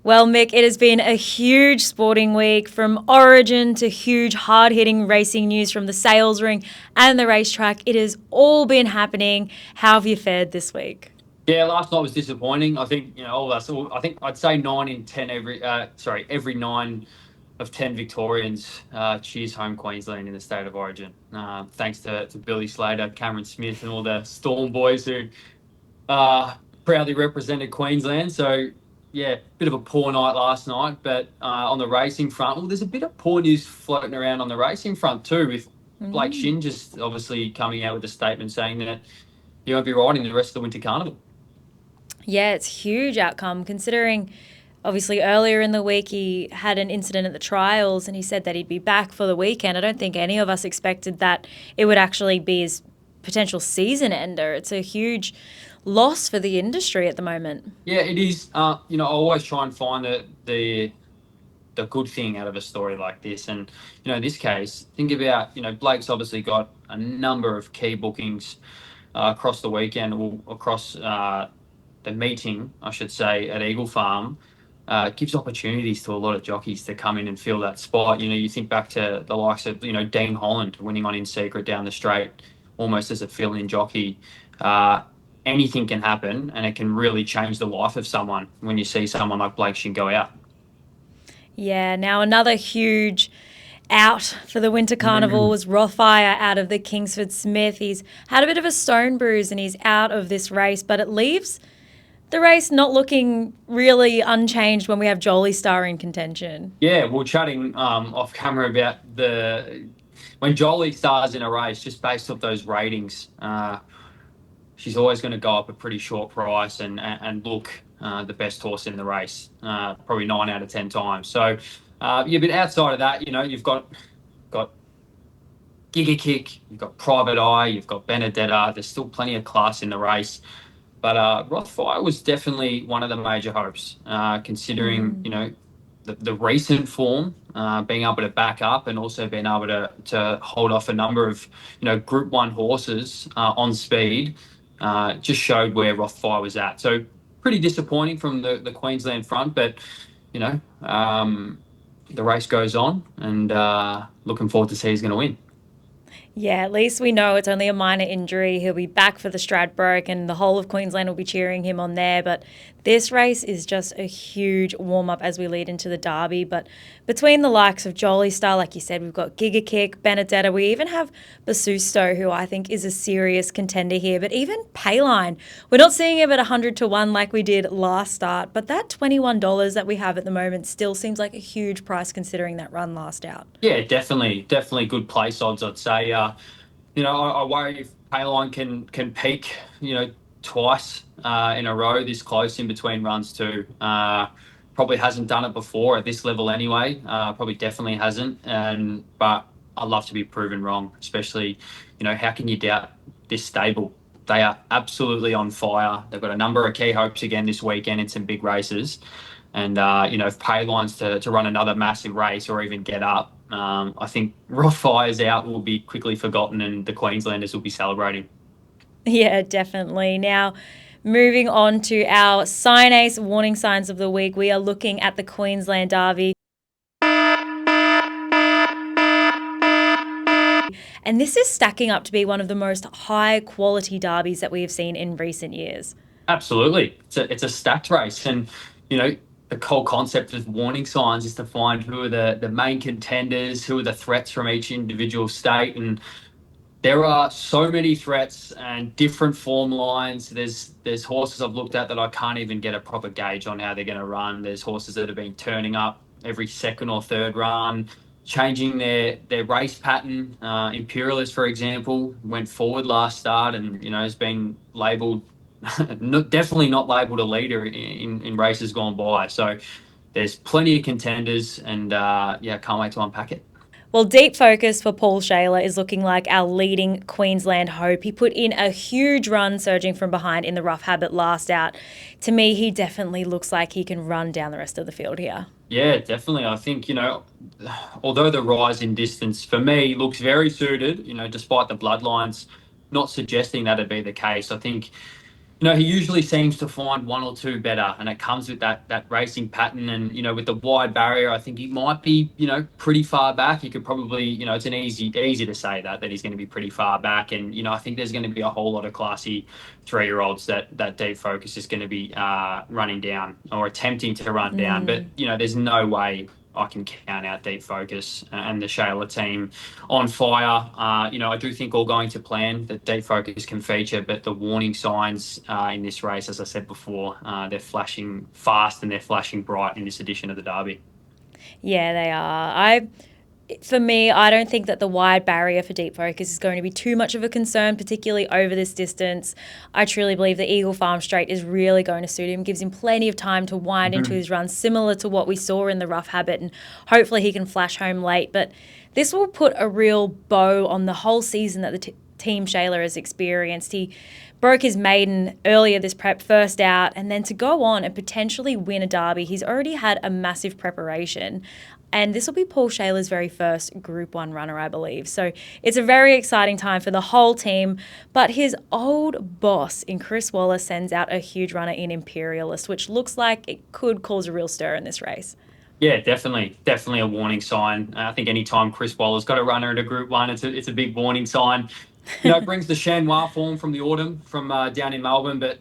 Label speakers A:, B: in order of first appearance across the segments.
A: Well, Mick, it has been a huge sporting week from Origin to huge hard-hitting racing news from the sales ring and the racetrack. It has all been happening. How have you fared this week?
B: Yeah, last night was disappointing. I think all of us. I think I'd say 9 in 10 every 9 of 10 Victorians cheers home Queensland in the state of origin. Thanks to Billy Slater, Cameron Smith, and all the Storm boys who proudly represented Queensland. So yeah, bit of a poor night last night. But on the racing front, well, there's a bit of poor news floating around on the racing front too, with Blake Shin just obviously coming out with a statement saying that he won't be riding the rest of the Winter Carnival.
A: Yeah, it's a huge outcome considering obviously earlier in the week he had an incident at the trials and he said that he'd be back for the weekend. I don't think any of us expected that it would actually be his potential season ender. It's a huge loss for the industry at the moment.
B: Yeah, it is. I always try and find the good thing out of a story like this, and in this case, think about Blake's obviously got a number of key bookings across the weekend, or across the meeting, I should say, at Eagle Farm. Gives opportunities to a lot of jockeys to come in and fill that spot. You think back to the likes of Dean Holland winning on In Secret down the straight, almost as a fill-in jockey. Uh, Anything can happen, and it can really change the life of someone when you see someone like Blake Shin go out.
A: Yeah, now another huge out for the Winter Carnival was Rothfire out of the Kingsford Smith. He's had a bit of a stone bruise and he's out of this race, but it leaves the race not looking really unchanged when we have Jolie Star in contention.
B: Yeah, we are chatting off camera about the when Jolie stars in a race, just based off those ratings. She's always going to go up a pretty short price and look the best horse in the race, probably 9 out of 10 times. So, yeah, but outside of that, you've got Giga Kick, you've got Private Eye, you've got Benedetta. There's still plenty of class in the race, but Rothfire was definitely one of the major hopes, considering the recent form, being able to back up and also being able to hold off a number of Group One horses on speed. Just showed where Rothfire was at. So pretty disappointing from the Queensland front, but you know the race goes on, and looking forward to see who's going to win.
A: Yeah, at least we know it's only a minor injury. He'll be back for the Stradbroke and the whole of Queensland will be cheering him on there. But this race is just a huge warm up as we lead into the Derby. But between the likes of Jolie Star, like you said, we've got Giga Kick, Benedetta. We even have Basusto, who I think is a serious contender here. But even Payline, we're not seeing him at 100 to 1 like we did last start. But that $21 that we have at the moment still seems like a huge price considering that run last out.
B: Yeah, definitely good place odds, I'd say. I worry if Payline can peak, twice in a row this close in between runs too. Probably hasn't done it before at this level anyway. Probably definitely hasn't. But I'd love to be proven wrong, especially, how can you doubt this stable? They are absolutely on fire. They've got a number of key hopes again this weekend in some big races. And, if Payline's to run another massive race or even get up, I think Rothfire's out will be quickly forgotten and the Queenslanders will be celebrating.
A: Yeah, definitely. Now, moving on to our Sign Ace warning signs of the week, we are looking at the Queensland Derby. And this is stacking up to be one of the most high quality derbies that we have seen in recent years.
B: Absolutely. It's a stacked race. And, the whole concept of warning signs is to find who are the main contenders, who are the threats from each individual state. And there are so many threats and different form lines. There's horses I've looked at that I can't even get a proper gauge on how they're going to run. There's horses that have been turning up every second or third run, changing their race pattern. Imperialist, for example, went forward last start and has been labelled definitely not labelled a leader in races gone by. So there's plenty of contenders, and yeah, can't wait to unpack it.
A: Well, Deep Focus for Paul Shaler is looking like our leading Queensland hope. He put in a huge run surging from behind in the Rough Habit last out. To me, he definitely looks like he can run down the rest of the field here.
B: Yeah, definitely. I think, although the rise in distance for me looks very suited, despite the bloodlines not suggesting that'd be the case. I think He usually seems to find one or two better, and it comes with that racing pattern. And with the wide barrier, I think he might be pretty far back. He could probably it's an easy to say that he's going to be pretty far back. And I think there's going to be a whole lot of classy 3-year-olds that Deep Focus is going to be running down or attempting to run down. But there's no way I can count out Deep Focus and the Shayla team on fire. I do think all going to plan that Deep Focus can feature, but the warning signs in this race, as I said before, they're flashing fast and they're flashing bright in this edition of the Derby.
A: Yeah, they are. For me, I don't think that the wide barrier for Deep Focus is going to be too much of a concern, particularly over this distance. I truly believe the Eagle Farm Straight is really going to suit him, gives him plenty of time to wind into his run, similar to what we saw in the Rough Habit, and hopefully he can flash home late. But this will put a real bow on the whole season that the Team Shayla has experienced. He broke his maiden earlier this prep, first out, and then to go on and potentially win a Derby, he's already had a massive preparation. And this will be Paul Shayla's very first Group 1 runner, I believe. So it's a very exciting time for the whole team. But his old boss in Chris Waller sends out a huge runner in Imperialist, which looks like it could cause a real stir in this race.
B: Yeah, definitely a warning sign. I think anytime Chris Waller's got a runner in a Group 1, it's a big warning sign. It brings the Chanois form from the autumn from down in Melbourne. But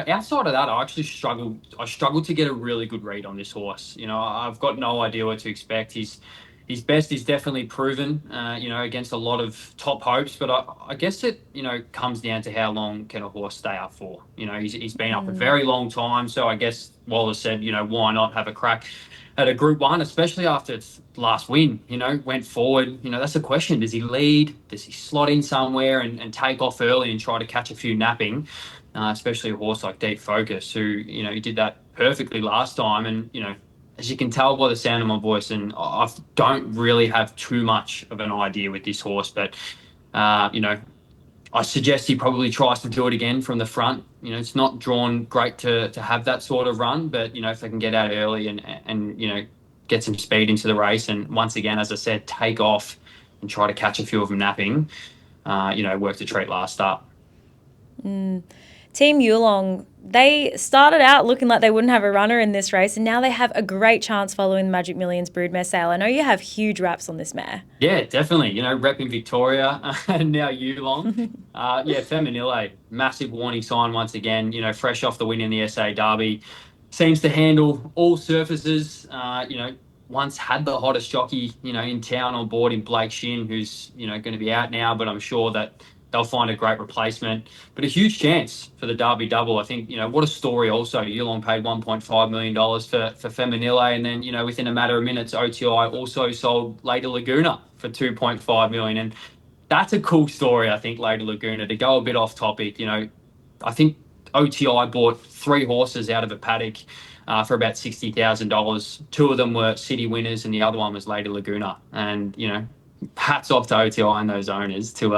B: outside of that, I actually struggled. I struggled to get a really good read on this horse. I've got no idea what to expect. His best is definitely proven. Against a lot of top hopes. But I guess it comes down to how long can a horse stay up for. He's been up a very long time. So I guess Wallace said, why not have a crack at a Group 1, especially after its last win, went forward. That's a question. Does he lead? Does he slot in somewhere and take off early and try to catch a few napping? Especially a horse like Deep Focus, who, he did that perfectly last time. And, as you can tell by the sound of my voice, and I don't really have too much of an idea with this horse, but, I suggest he probably tries to do it again from the front. It's not drawn great to have that sort of run, but if they can get out early and get some speed into the race, and once again, as I said, take off and try to catch a few of them napping, worked a treat last up.
A: Team Yulong, they started out looking like they wouldn't have a runner in this race, and now they have a great chance following the Magic Millions broodmare sale. I know you have huge raps on this mare.
B: Yeah, definitely. Repping Victoria and now Yulong. Feminile, massive warning sign once again. Fresh off the win in the SA Derby, seems to handle all surfaces. Once had the hottest jockey, in town on board in Blake Shin, who's going to be out now, but I'm sure that they'll find a great replacement. But a huge chance for the Derby double. I think, what a story also. Yulong paid $1.5 million for Feminile. And then, within a matter of minutes, OTI also sold Lady Laguna for $2.5 million. And that's a cool story, I think, Lady Laguna. To go a bit off topic, I think OTI bought 3 horses out of a paddock for about $60,000. 2 of them were city winners and the other one was Lady Laguna. And, hats off to OTI and those owners to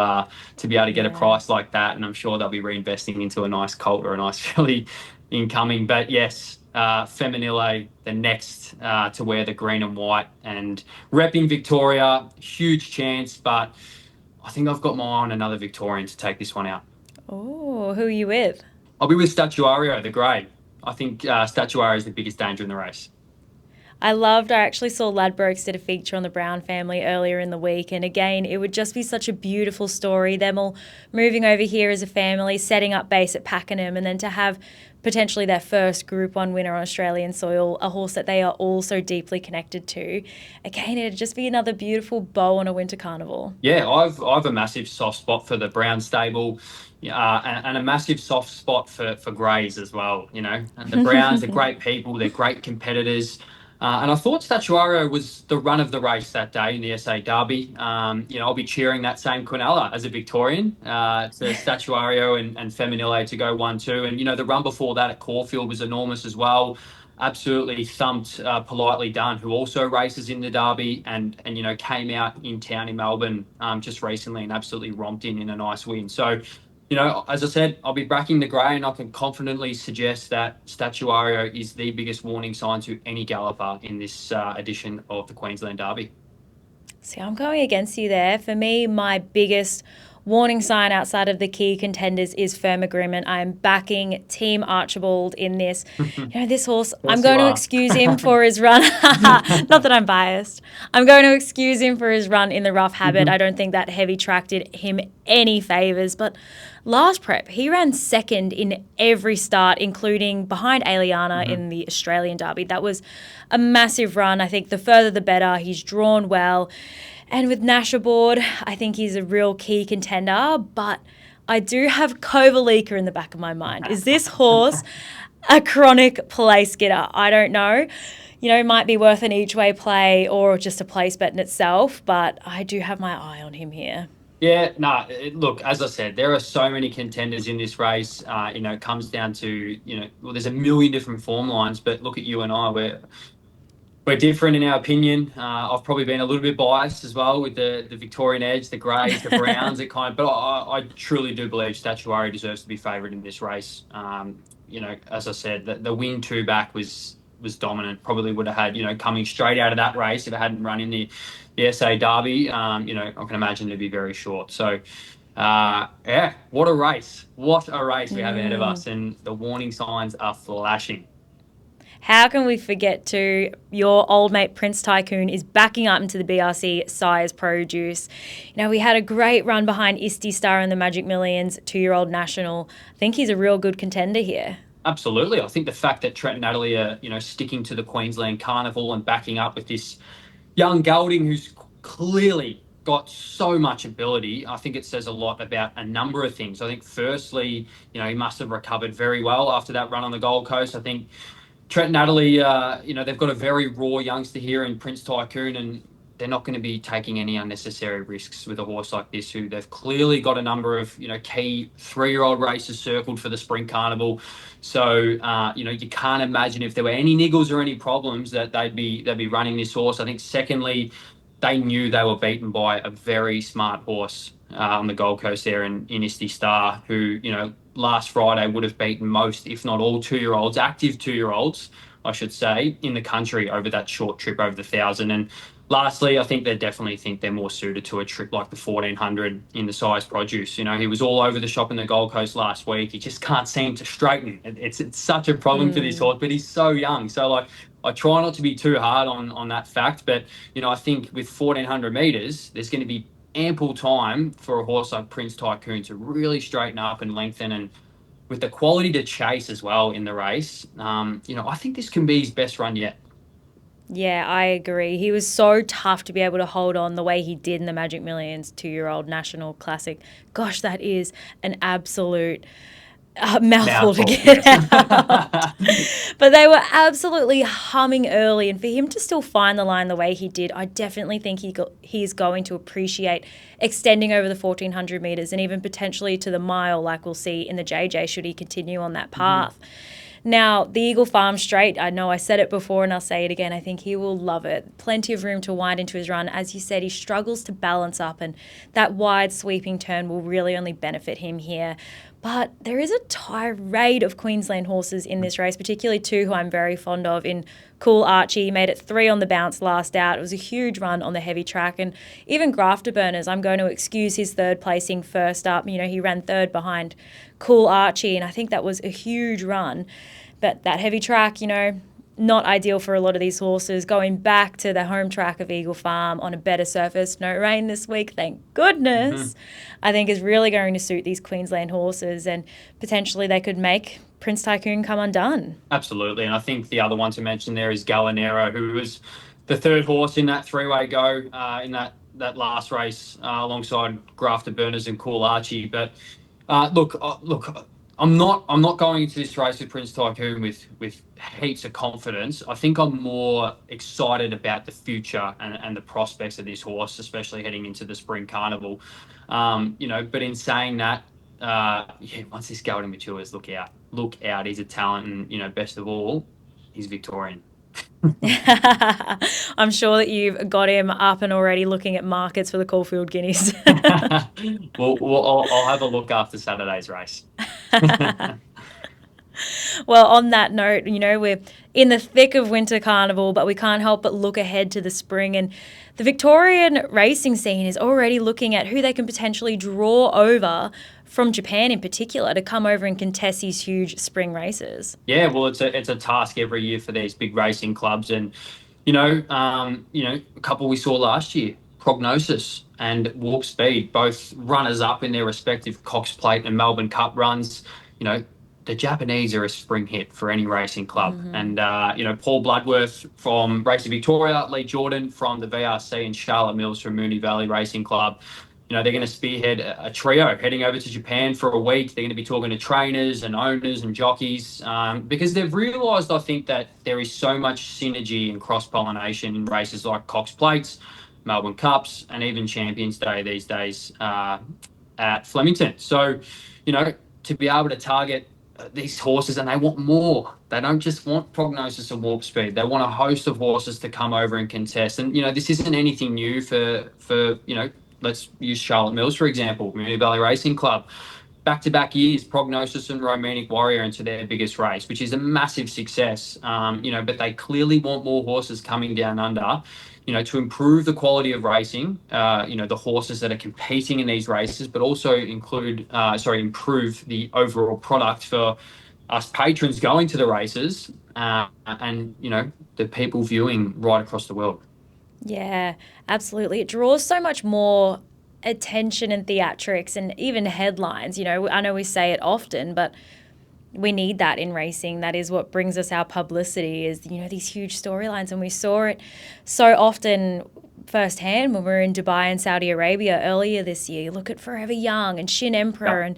B: be able to get a price like that, and I'm sure they'll be reinvesting into a nice colt or a nice filly incoming. But yes, Feminile, the next to wear the green and white, and repping Victoria, huge chance. But I think I've got my eye on another Victorian to take this one out.
A: Oh, who are you with?
B: I'll be with Statuario, the grey. I think Statuario is the biggest danger in the race.
A: I actually saw Ladbrokes did a feature on the Brown family earlier in the week. And again, it would just be such a beautiful story. Them all moving over here as a family, setting up base at Pakenham, and then to have potentially their first Group 1 winner on Australian soil, a horse that they are all so deeply connected to. Again, it'd just be another beautiful bow on a winter carnival.
B: Yeah, I've a massive soft spot for the Brown stable. And a massive soft spot for greys as well, And the Browns are great people, they're great competitors. And I thought Statuario was the run of the race that day in the SA Derby. I'll be cheering that same Quinella as a Victorian. To Statuario and Feminile to go 1-2. And, the run before that at Caulfield was enormous as well. Absolutely thumped Politely Done, who also races in the Derby and came out in town in Melbourne just recently and absolutely romped in a nice win. So, as I said, I'll be backing the grey, and I can confidently suggest that Statuario is the biggest warning sign to any galloper in this edition of the Queensland Derby.
A: See, I'm going against you there. For me, my biggest warning sign outside of the key contenders is firm agreement. I am backing Team Archibald in this. This horse, I'm going to excuse him for his run. Not that I'm biased. I'm going to excuse him for his run in the Rough Habit. I don't think that heavy track did him any favours, but last prep, he ran second in every start, including behind Aliana in the Australian Derby. That was a massive run. I think the further the better. He's drawn well. And with Nash aboard, I think he's a real key contender. But I do have Kovalika in the back of my mind. Is this horse a chronic place getter? I don't know. It might be worth an each-way play or just a place bet in itself. But I do have my eye on him here.
B: Yeah, no, look, as I said, there are so many contenders in this race. It comes down to, there's a million different form lines, but look at you and I, we're different in our opinion. I've probably been a little bit biased as well with the Victorian Edge, the greys, the browns, but I truly do believe Statuary deserves to be favourite in this race. As I said, the win two back was dominant. Probably would have had, coming straight out of that race if it hadn't run in the SA Derby. I can imagine it'd be very short. So, what a race! What a race we have ahead of us, and the warning signs are flashing.
A: How can we forget to your old mate Prince Tycoon is backing up into the BRC Sires Produce. We had a great run behind Isti Star and the Magic Millions, 2-year-old national. I think he's a real good contender here.
B: Absolutely. I think the fact that Trent and Natalie are, sticking to the Queensland Carnival and backing up with this young gelding who's clearly got so much ability, I think it says a lot about a number of things. I think firstly, he must have recovered very well after that run on the Gold Coast. I think Trent and Natalie, they've got a very raw youngster here in Prince Tycoon, and they're not going to be taking any unnecessary risks with a horse like this, who they've clearly got a number of, key 3-year-old races circled for the Spring Carnival. So, you can't imagine if there were any niggles or any problems that they'd be running this horse. I think secondly, they knew they were beaten by a very smart horse on the Gold Coast there in Isti Star, who, last Friday would have beaten most, if not all, 2-year-olds, active 2-year-olds, I should say, in the country over that short trip over the 1,000. And lastly, I think they definitely think they're more suited to a trip like the 1,400 in the Sires Produce. He was all over the shop in the Gold Coast last week. He just can't seem to straighten. It's such a problem for this horse, but he's so young. So, I try not to be too hard on that fact, but, I think with 1,400 metres, there's going to be ample time for a horse like Prince Tycoon to really straighten up and lengthen, and with the quality to chase as well in the race, I think this can be his best run yet.
A: Yeah, I agree. He was so tough to be able to hold on the way he did in the Magic Millions 2-year-old National Classic. Gosh, that is an absolute mouthful to get out. But they were absolutely humming early, and for him to still find the line the way he did, I definitely think he's going to appreciate extending over the 1,400 metres and even potentially to the mile, like we'll see in the JJ should he continue on that path. Now, the Eagle Farm Straight, I know I said it before and I'll say it again, I think he will love it. Plenty of room to wind into his run. As you said, he struggles to balance up, and that wide sweeping turn will really only benefit him here. But there is a tirade of Queensland horses in this race, particularly two who I'm very fond of in Cool Archie. He made it 3 on the bounce last out. It was a huge run on the heavy track. And even Grafter Burners, I'm going to excuse his third placing first up. He ran third behind Cool Archie, and I think that was a huge run. But that heavy track, not ideal for a lot of these horses. Going back to the home track of Eagle Farm on a better surface, no rain this week, thank goodness, I think is really going to suit these Queensland horses, and potentially they could make Prince Tycoon come undone.
B: Absolutely, and I think the other one to mention there is Gallinero, who was the third horse in that 3-way go in that last race alongside Grafter Burners and Cool Archie. But look, I'm not going into this race with Prince Tycoon with heaps of confidence. I think I'm more excited about the future and the prospects of this horse, especially heading into the Spring Carnival. But in saying that, once this gelding matures, look out. He's a talent, and best of all, he's Victorian.
A: I'm sure that you've got him up and already looking at markets for the Caulfield Guineas.
B: Well, I'll have a look after Saturday's race.
A: Well, on that note, we're in the thick of winter carnival, but we can't help but look ahead to the spring. And the Victorian racing scene is already looking at who they can potentially draw over from Japan in particular to come over and contest these huge spring races.
B: Yeah, well, it's a task every year for these big racing clubs, and a couple we saw last year, Prognosis and Warp Speed, both runners up in their respective Cox Plate and Melbourne Cup runs. You know, the Japanese are a spring hit for any racing club, and Paul Bloodworth from Racing Victoria, Lee Jordan from the VRC, and Charlotte Mills from Moonee Valley Racing Club. They're going to spearhead a trio heading over to Japan for a week. They're going to be talking to trainers and owners and jockeys because they've realised, I think, that there is so much synergy and cross-pollination in races like Cox Plates, Melbourne Cups, and even Champions Day these days at Flemington. So, to be able to target these horses, and they want more. They don't just want Prognosis and Warp Speed. They want a host of horses to come over and contest. And, this isn't anything new for let's use Charlotte Mills, for example, Moonee Valley Racing Club. Back-to-back years, Prognosis and Romantic Warrior into their biggest race, which is a massive success. But they clearly want more horses coming down under, to improve the quality of racing, the horses that are competing in these races, but also improve the overall product for us patrons going to the races and the people viewing right across the world.
A: Yeah, absolutely. It draws so much more attention and theatrics and even headlines. I know we say it often, but we need that in racing. That is what brings us our publicity is, these huge storylines. And we saw it so often firsthand when we were in Dubai and Saudi Arabia earlier this year. You look at Forever Young and Shin Emperor and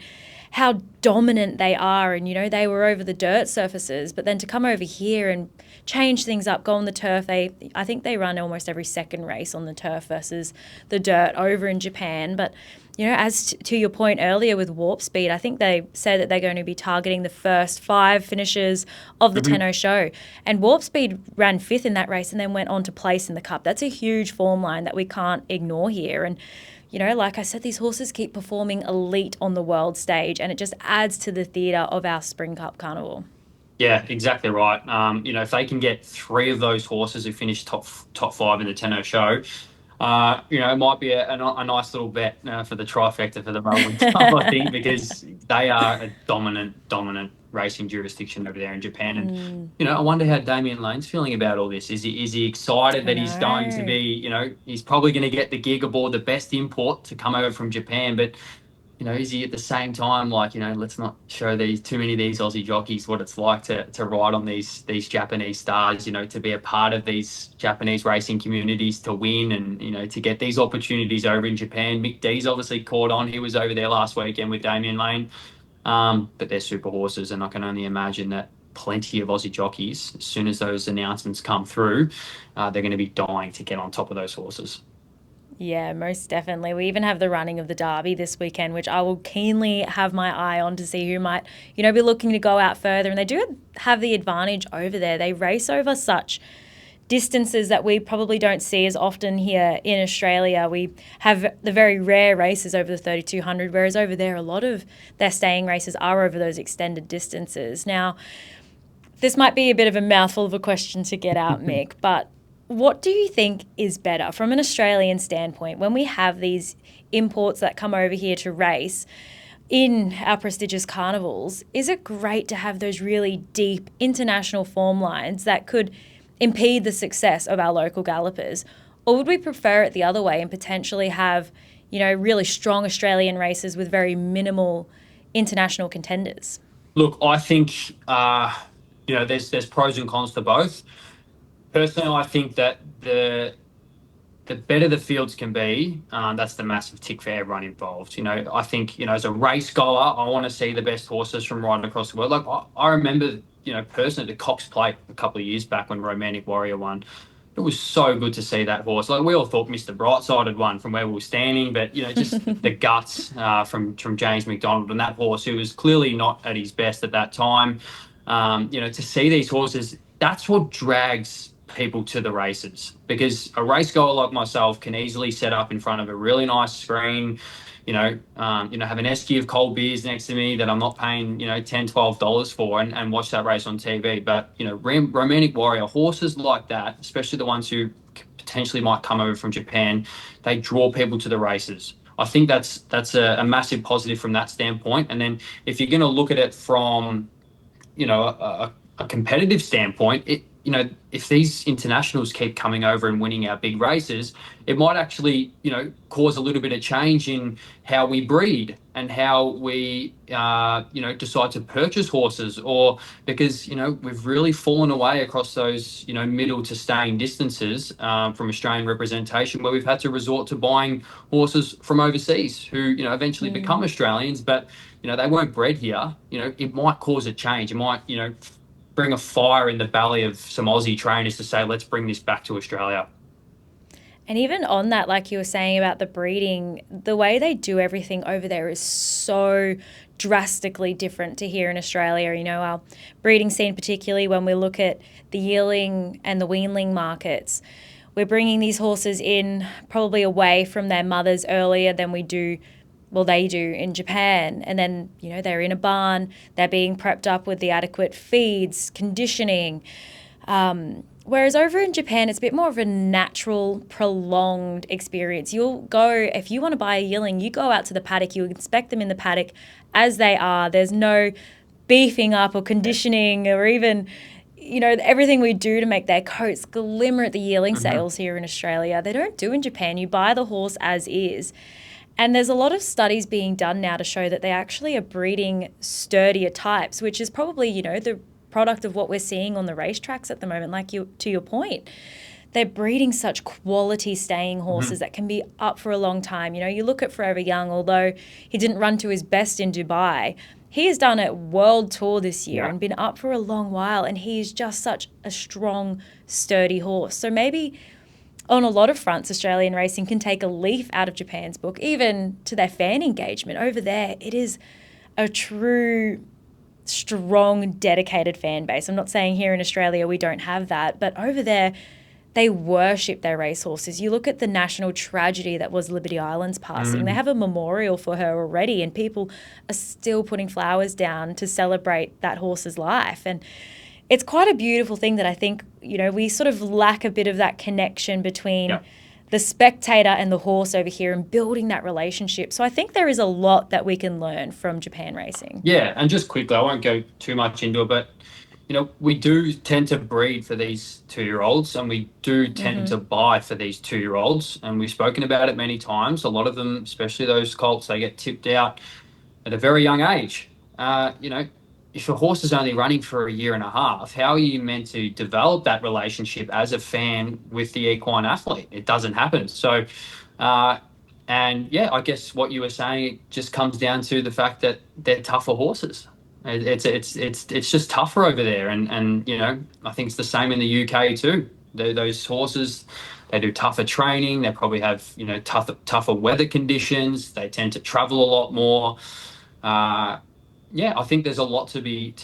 A: how dominant they are. And, they were over the dirt surfaces. But then to come over here and change things up, go on the turf. I think they run almost every second race on the turf versus the dirt over in Japan. But, as to your point earlier with Warp Speed, I think they said that they're going to be targeting the first 5 finishers of the Tenno show. And Warp Speed ran 5th in that race and then went on to place in the Cup. That's a huge form line that we can't ignore here. And, like I said, these horses keep performing elite on the world stage, and it just adds to the theatre of our Spring Cup Carnival.
B: Yeah, exactly right. If they can get 3 of those horses who finish top 5 in the Tenno show, it might be a nice little bet for the trifecta for the Melbourne Cup, I think, because they are a dominant racing jurisdiction over there in Japan. And, I wonder how Damien Lane's feeling about all this. Is he excited that he's going to be, he's probably going to get the gig aboard the best import to come over from Japan, but is he at the same time like, let's not show too many of these Aussie jockeys what it's like to ride on these Japanese stars, to be a part of these Japanese racing communities, to win and, to get these opportunities over in Japan. Mick D's obviously caught on. He was over there last weekend with Damien Lane. But they're super horses, and I can only imagine that plenty of Aussie jockeys, as soon as those announcements come through, they're going to be dying to get on top of those horses.
A: Yeah, most definitely. We even have the running of the Derby this weekend, which I will keenly have my eye on to see who might, be looking to go out further. And they do have the advantage over there. They race over such distances that we probably don't see as often here in Australia. We have the very rare races over the 3,200, whereas over there, a lot of their staying races are over those extended distances. Now, this might be a bit of a mouthful of a question to get out, Mick, but what do you think is better from an Australian standpoint when we have these imports that come over here to race in our prestigious carnivals? Is it great to have those really deep international form lines that could impede the success of our local gallopers? Or would we prefer it the other way and potentially have, really strong Australian races with very minimal international contenders?
B: Look, I think, there's pros and cons to both. Personally, I think that the better the fields can be, that's the massive tick for everyone involved. I think, as a race goer, I want to see the best horses from right across the world. Like I remember, personally, the Cox Plate a couple of years back when Romantic Warrior won. It was so good to see that horse. Like we all thought Mr. Brightside had won from where we were standing, but just the guts from James McDonald and that horse, who was clearly not at his best at that time. To see these horses, that's what drags people to the races, because a race goer like myself can easily set up in front of a really nice screen, have an esky of cold beers next to me that I'm not paying, $10, $12 for, and watch that race on TV. But, Romantic Warrior, horses like that, especially the ones who potentially might come over from Japan, they draw people to the races. I think that's a massive positive from that standpoint. And then if you're going to look at it from, a competitive standpoint, if these internationals keep coming over and winning our big races, it might actually, cause a little bit of change in how we breed and how we, decide to purchase horses, or because, we've really fallen away across those, middle to staying distances from Australian representation, where we've had to resort to buying horses from overseas who, eventually become Australians, but, they weren't bred here. It might cause a change. It might, bring a fire in the belly of some Aussie trainers to say, let's bring this back to Australia.
A: And even on that, like you were saying about the breeding, the way they do everything over there is so drastically different to here in Australia. Our breeding scene, particularly when we look at the yearling and the weanling markets, we're bringing these horses in probably away from their mothers earlier than they do in Japan. And then, they're in a barn, they're being prepped up with the adequate feeds, conditioning. Whereas over in Japan, it's a bit more of a natural, prolonged experience. You'll go, if you want to buy a yearling, you go out to the paddock, you inspect them in the paddock as they are. There's no beefing up or conditioning or even, everything we do to make their coats glimmer at the yearling sales here in Australia. They don't do in Japan. You buy the horse as is. And there's a lot of studies being done now to show that they actually are breeding sturdier types, which is probably, the product of what we're seeing on the racetracks at the moment. To your point, they're breeding such quality staying horses that can be up for a long time. You look at Forever Young, although he didn't run to his best in Dubai, he has done a world tour this year and been up for a long while, and he's just such a strong, sturdy horse. So maybe on a lot of fronts, Australian racing can take a leaf out of Japan's book, even to their fan engagement. Over there, it is a true, strong, dedicated fan base. I'm not saying here in Australia we don't have that, but over there, they worship their racehorses. You look at the national tragedy that was Liberty Island's passing. They have a memorial for her already, and people are still putting flowers down to celebrate that horse's life. And it's quite a beautiful thing that I think, we sort of lack a bit of that connection between the spectator and the horse over here and building that relationship. So I think there is a lot that we can learn from Japan racing.
B: Yeah, and just quickly, I won't go too much into it, but, we do tend to breed for these 2-year-olds, and we do tend to buy for these 2-year-olds. And we've spoken about it many times. A lot of them, especially those colts, they get tipped out at a very young age. If a horse is only running for a year and a half, how are you meant to develop that relationship as a fan with the equine athlete? It doesn't happen. So, I guess what you were saying, it just comes down to the fact that they're tougher horses. It's just tougher over there, and I think it's the same in the UK too. Those horses, they do tougher training. They probably have tougher weather conditions. They tend to travel a lot more. I think there's a lot to be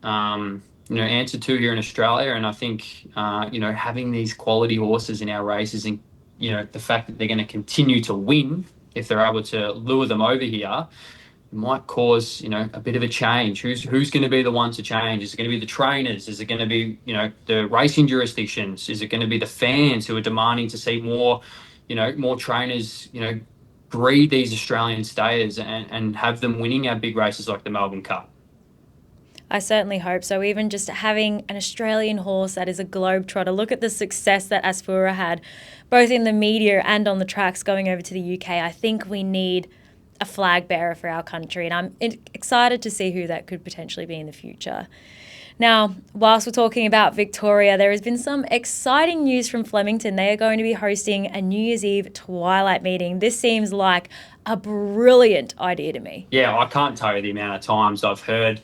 B: answered to here in Australia, and I think having these quality horses in our races, and the fact that they're going to continue to win if they're able to lure them over here, might cause a bit of a change. Who's going to be the one to change? Is it going to be the trainers? Is it going to be the racing jurisdictions? Is it going to be the fans who are demanding to see more trainers breed these Australian stayers and have them winning our big races like the Melbourne Cup?
A: I certainly hope so. Even just having an Australian horse that is a globetrotter. Look at the success that Asfoora had, both in the media and on the tracks going over to the UK. I think we need a flag bearer for our country, and I'm excited to see who that could potentially be in the future. Now, whilst we're talking about Victoria, there has been some exciting news from Flemington. They are going to be hosting a New Year's Eve Twilight meeting. This seems like a brilliant idea to me.
B: Yeah, I can't tell you the amount of times I've heard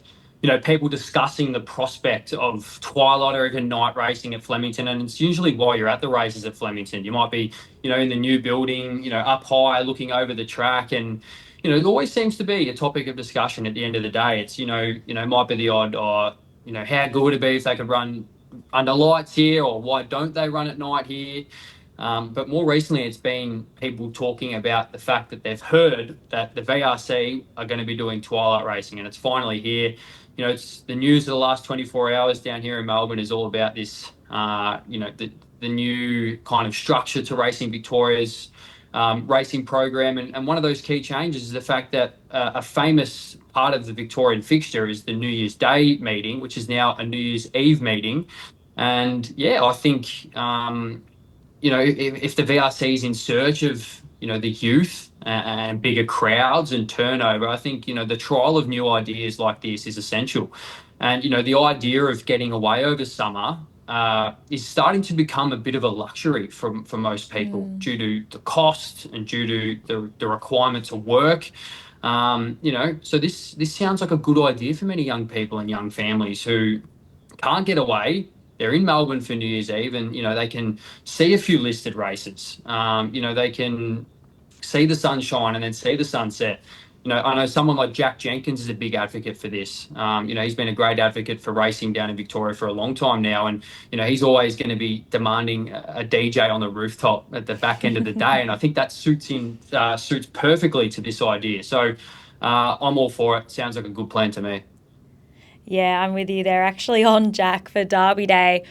B: people discussing the prospect of twilight or even night racing at Flemington, and it's usually while you're at the races at Flemington. You might be, in the new building, up high looking over the track, and it always seems to be a topic of discussion at the end of the day. It's might be the odd, how good would it be if they could run under lights here, or why don't they run at night here? But more recently, it's been people talking about the fact that they've heard that the VRC are going to be doing twilight racing, and it's finally here. It's the news of the last 24 hours down here in Melbourne is all about this. The new kind of structure to Racing Victoria's racing program, and one of those key changes is the fact that a famous part of the Victorian fixture is the New Year's Day meeting, which is now a New Year's Eve meeting. And yeah, I think if the VRC is in search of the youth and bigger crowds and turnover, I think the trial of new ideas like this is essential. And the idea of getting away over summer is starting to become a bit of a luxury for most people due to the cost and due to the requirement to work. So this sounds like a good idea for many young people and young families who can't get away. They're in Melbourne for New Year's Eve, and they can see a few listed races. They can see the sunshine and then see the sunset. I know someone like Jack Jenkins is a big advocate for this. He's been a great advocate for racing down in Victoria for a long time now, and he's always going to be demanding a DJ on the rooftop at the back end of the day, and I think that suits perfectly to this idea. So I'm all for it. Sounds like a good plan to me.
A: Yeah, I'm with you there. Actually, on Jack for Derby Day,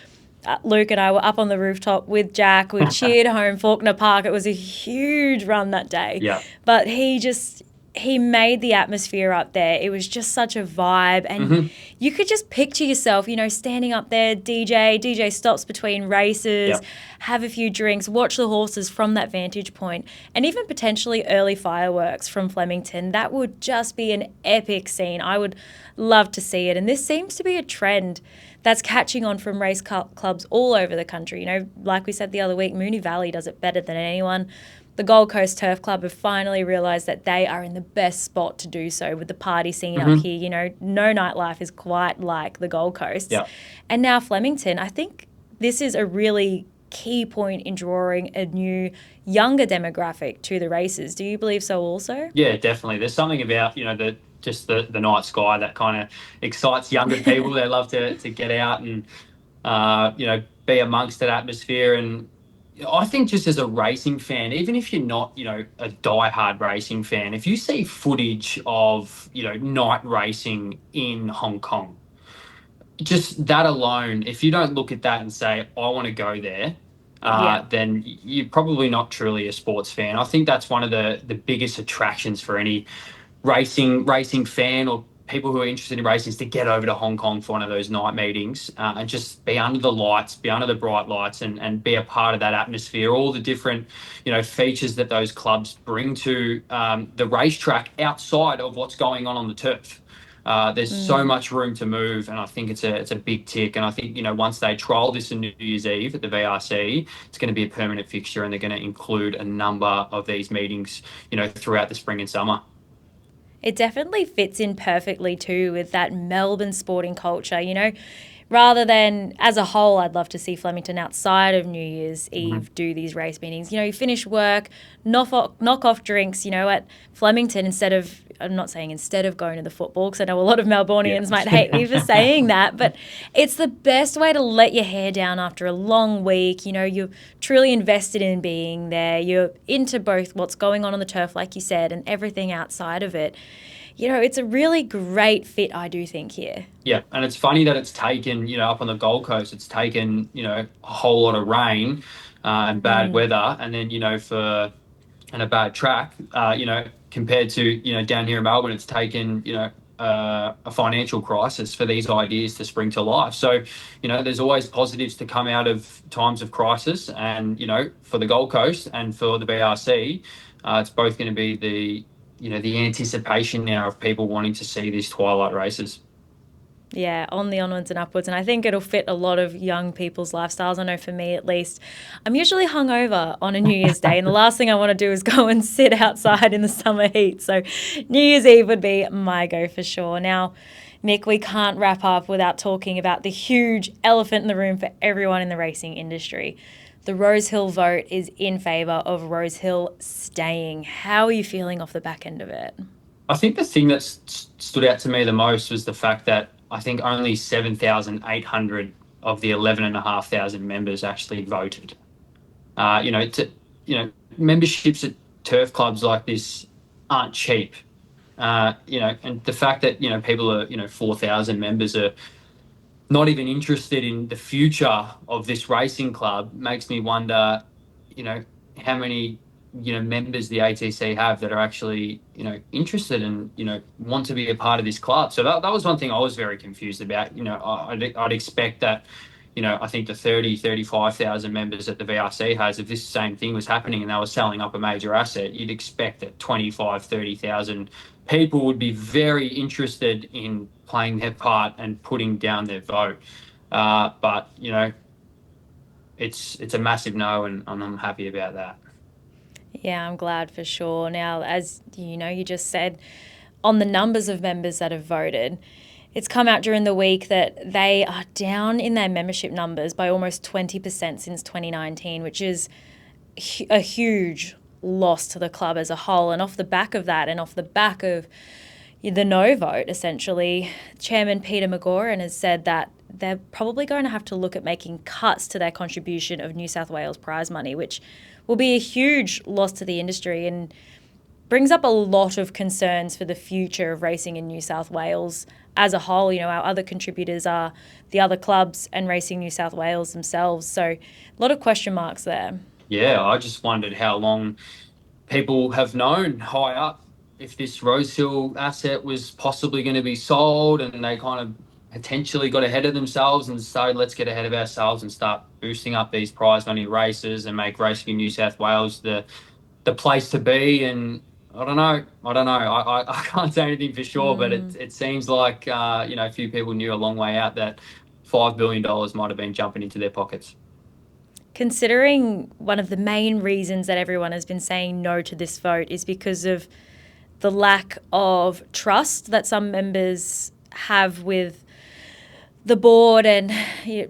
A: Luke and I were up on the rooftop with Jack. We cheered home Faulkner Park. It was a huge run that day.
B: Yeah.
A: But he made the atmosphere up there. It was just such a vibe. And you could just picture yourself, standing up there, DJ stops between races, have a few drinks, watch the horses from that vantage point, and even potentially early fireworks from Flemington. That would just be an epic scene. I would love to see it. And this seems to be a trend that's catching on from race clubs all over the country. Like we said the other week, Moonee Valley does it better than anyone. The Gold Coast Turf Club have finally realised that they are in the best spot to do so with the party scene up here. No nightlife is quite like the Gold Coast.
B: Yep.
A: And now Flemington, I think this is a really key point in drawing a new, younger demographic to the races. Do you believe so also?
B: Yeah, definitely. There's something about, the night sky that kind of excites younger people. They love to get out and, be amongst that atmosphere. And I think just as a racing fan, even if you're not, a diehard racing fan, if you see footage of, night racing in Hong Kong, just that alone, if you don't look at that and say, I want to go there, then you're probably not truly a sports fan. I think that's one of the biggest attractions for any racing fan or people who are interested in racing is to get over to Hong Kong for one of those night meetings and just be under the lights, be under the bright lights and be a part of that atmosphere, all the different, features that those clubs bring to the racetrack outside of what's going on the turf. There's so much room to move, and I think it's a big tick. And I think, once they trial this on New Year's Eve at the VRC, it's going to be a permanent fixture, and they're going to include a number of these meetings, throughout the spring and summer.
A: It definitely fits in perfectly too with that Melbourne sporting culture, Rather than, as a whole, I'd love to see Flemington outside of New Year's Eve do these race meetings. You finish work, knock off drinks, at Flemington I'm not saying instead of going to the football, because I know a lot of Melbournians might hate me for saying that, but it's the best way to let your hair down after a long week. You're truly invested in being there. You're into both what's going on the turf, like you said, and everything outside of it. It's a really great fit, I do think, here.
B: Yeah, and it's funny that it's taken, up on the Gold Coast, it's taken, a whole lot of rain and bad weather, and then, and a bad track, compared to, down here in Melbourne, it's taken, a financial crisis for these ideas to spring to life. So, there's always positives to come out of times of crisis, and, for the Gold Coast and for the BRC, it's both going to be the anticipation now of people wanting to see these twilight races.
A: Yeah, on the onwards and upwards. And I think it'll fit a lot of young people's lifestyles. I know for me, at least, I'm usually hungover on a New Year's Day, and the last thing I want to do is go and sit outside in the summer heat. So New Year's Eve would be my go for sure. Now, Mick, we can't wrap up without talking about the huge elephant in the room for everyone in the racing industry. The Rosehill vote is in favour of Rosehill staying. How are you feeling off the back end of it?
B: I think the thing that stood out to me the most was the fact that I think only 7,800 of the 11,500 members actually voted. Memberships at turf clubs like this aren't cheap. And the fact that, people are, 4,000 members are not even interested in the future of this racing club makes me wonder, you know, how many, members the ATC have that are actually, interested and, want to be a part of this club. So that was one thing I was very confused about. I'd expect that, I think the 35,000 members that the VRC has, if this same thing was happening and they were selling up a major asset, you'd expect that 30,000 people would be very interested in playing their part and putting down their vote. But it's a massive no, and I'm happy about that.
A: Yeah, I'm glad for sure. Now, as you just said, on the numbers of members that have voted, it's come out during the week that they are down in their membership numbers by almost 20% since 2019, which is a huge loss to the club as a whole. And off the back of that, and off the back of the no vote, essentially, Chairman Peter McGoran has said that they're probably going to have to look at making cuts to their contribution of New South Wales prize money, which will be a huge loss to the industry and brings up a lot of concerns for the future of racing in New South Wales as a whole. Our other contributors are the other clubs and Racing New South Wales themselves. So a lot of question marks there.
B: Yeah, I just wondered how long people have known high up if this Rosehill asset was possibly going to be sold, and they kind of potentially got ahead of themselves and started, let's get ahead of ourselves and start boosting up these prize money races and make racing in New South Wales the place to be. And I don't know. I can't say anything for sure, but it seems like a few people knew a long way out that $5 billion might have been jumping into their pockets.
A: Considering one of the main reasons that everyone has been saying no to this vote is because of the lack of trust that some members have with the board, and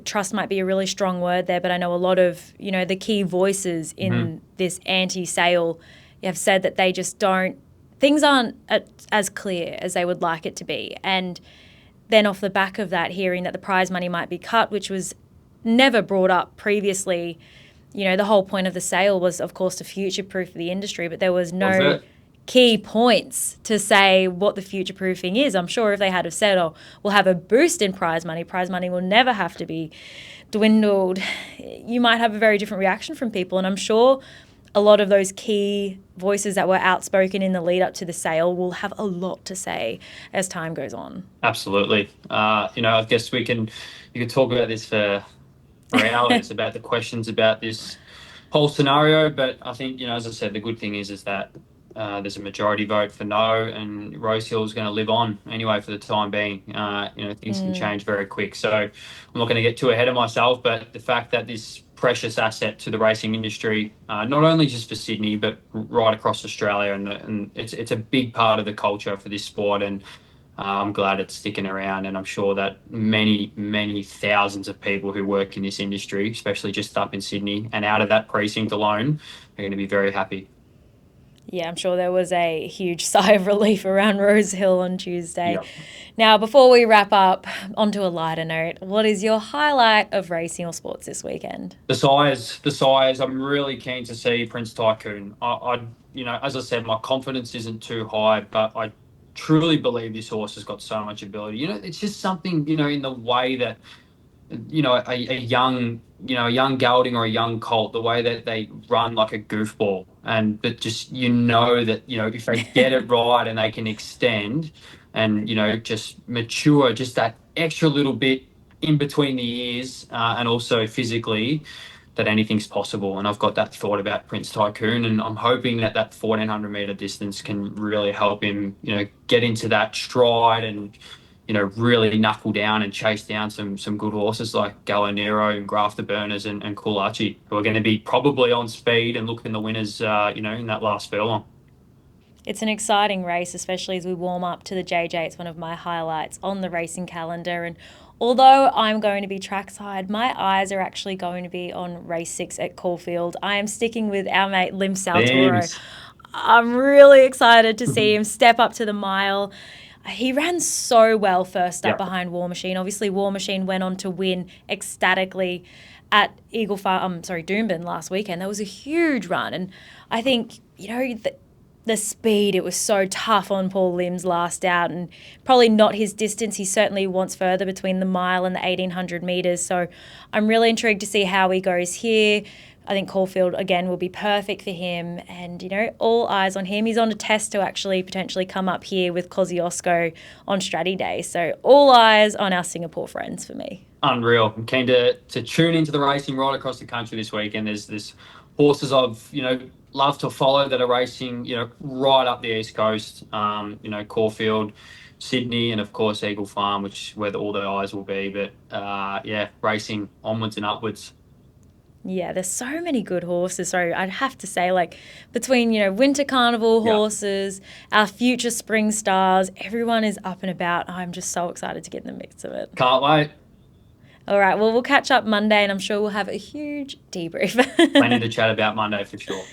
A: trust might be a really strong word there, but I know a lot of, the key voices in this anti-sale have said that they just things aren't as clear as they would like it to be. And then off the back of that, hearing that the prize money might be cut, which was never brought up previously. The whole point of the sale was, of course, to future-proof the industry, but there was no key points to say what the future-proofing is. I'm sure if they had have said, we'll have a boost in prize money will never have to be dwindled, you might have a very different reaction from people. And I'm sure a lot of those key voices that were outspoken in the lead up to the sale will have a lot to say as time goes on.
B: Absolutely. I guess you can talk about this for hours about the questions about this whole scenario, but I think, as I said, the good thing is that there's a majority vote for no, and Rosehill is going to live on anyway for the time being. Things can change very quick. So I'm not going to get too ahead of myself, but the fact that this precious asset to the racing industry, not only just for Sydney, but right across Australia, and it's a big part of the culture for this sport, and I'm glad it's sticking around, and I'm sure that many, many thousands of people who work in this industry, especially just up in Sydney and out of that precinct alone, are going to be very happy.
A: Yeah, I'm sure there was a huge sigh of relief around Rosehill on Tuesday.
B: Yep.
A: Now, before we wrap up, onto a lighter note, what is your highlight of racing or sports this weekend?
B: The size. I'm really keen to see Prince Tycoon. As I said, my confidence isn't too high, but I truly believe this horse has got so much ability. It's just something, in the way that, a young gelding or a young colt, the way that they run like a goofball, but just, that, if they get it right and they can extend and, just mature just that extra little bit in between the ears, and also physically, that anything's possible. And I've got that thought about Prince Tycoon, and I'm hoping that 1400 metre distance can really help him, get into that stride and, really knuckle down and chase down some good horses like Gallo Nero and Grafter Burners and Cool Archie, who are going to be probably on speed and looking the winners, in that last furlong.
A: It's an exciting race, especially as we warm up to the JJ. It's one of my highlights on the racing calendar. And although I'm going to be trackside, my eyes are actually going to be on race 6 at Caulfield. I am sticking with our mate Lim Saltoro. I'm really excited to see him step up to the mile. He ran so well first up
B: Yep.
A: behind War Machine. Obviously, War Machine went on to win ecstatically at Doomben last weekend. That was a huge run. And I think, the speed, it was so tough on Paul Lim's last out, and probably not his distance. He certainly wants further between the mile and the 1,800 metres. So I'm really intrigued to see how he goes here. I think Caulfield, again, will be perfect for him. And, all eyes on him. He's on a test to actually potentially come up here with Kosciuszko on Stratty Day. So all eyes on our Singapore friends for me.
B: Unreal. I'm keen to tune into the racing right across the country this weekend. There's horses I've, love to follow that are racing, right up the East Coast. Caulfield, Sydney, and of course Eagle Farm, which where all the eyes will be. But racing onwards and upwards.
A: Yeah, there's so many good horses. So I'd have to say, between, Winter Carnival horses, our future spring stars, everyone is up and about. I'm just so excited to get in the mix of it.
B: Can't wait.
A: All right, well, we'll catch up Monday, and I'm sure we'll have a huge debrief.
B: Plenty to chat about Monday for sure.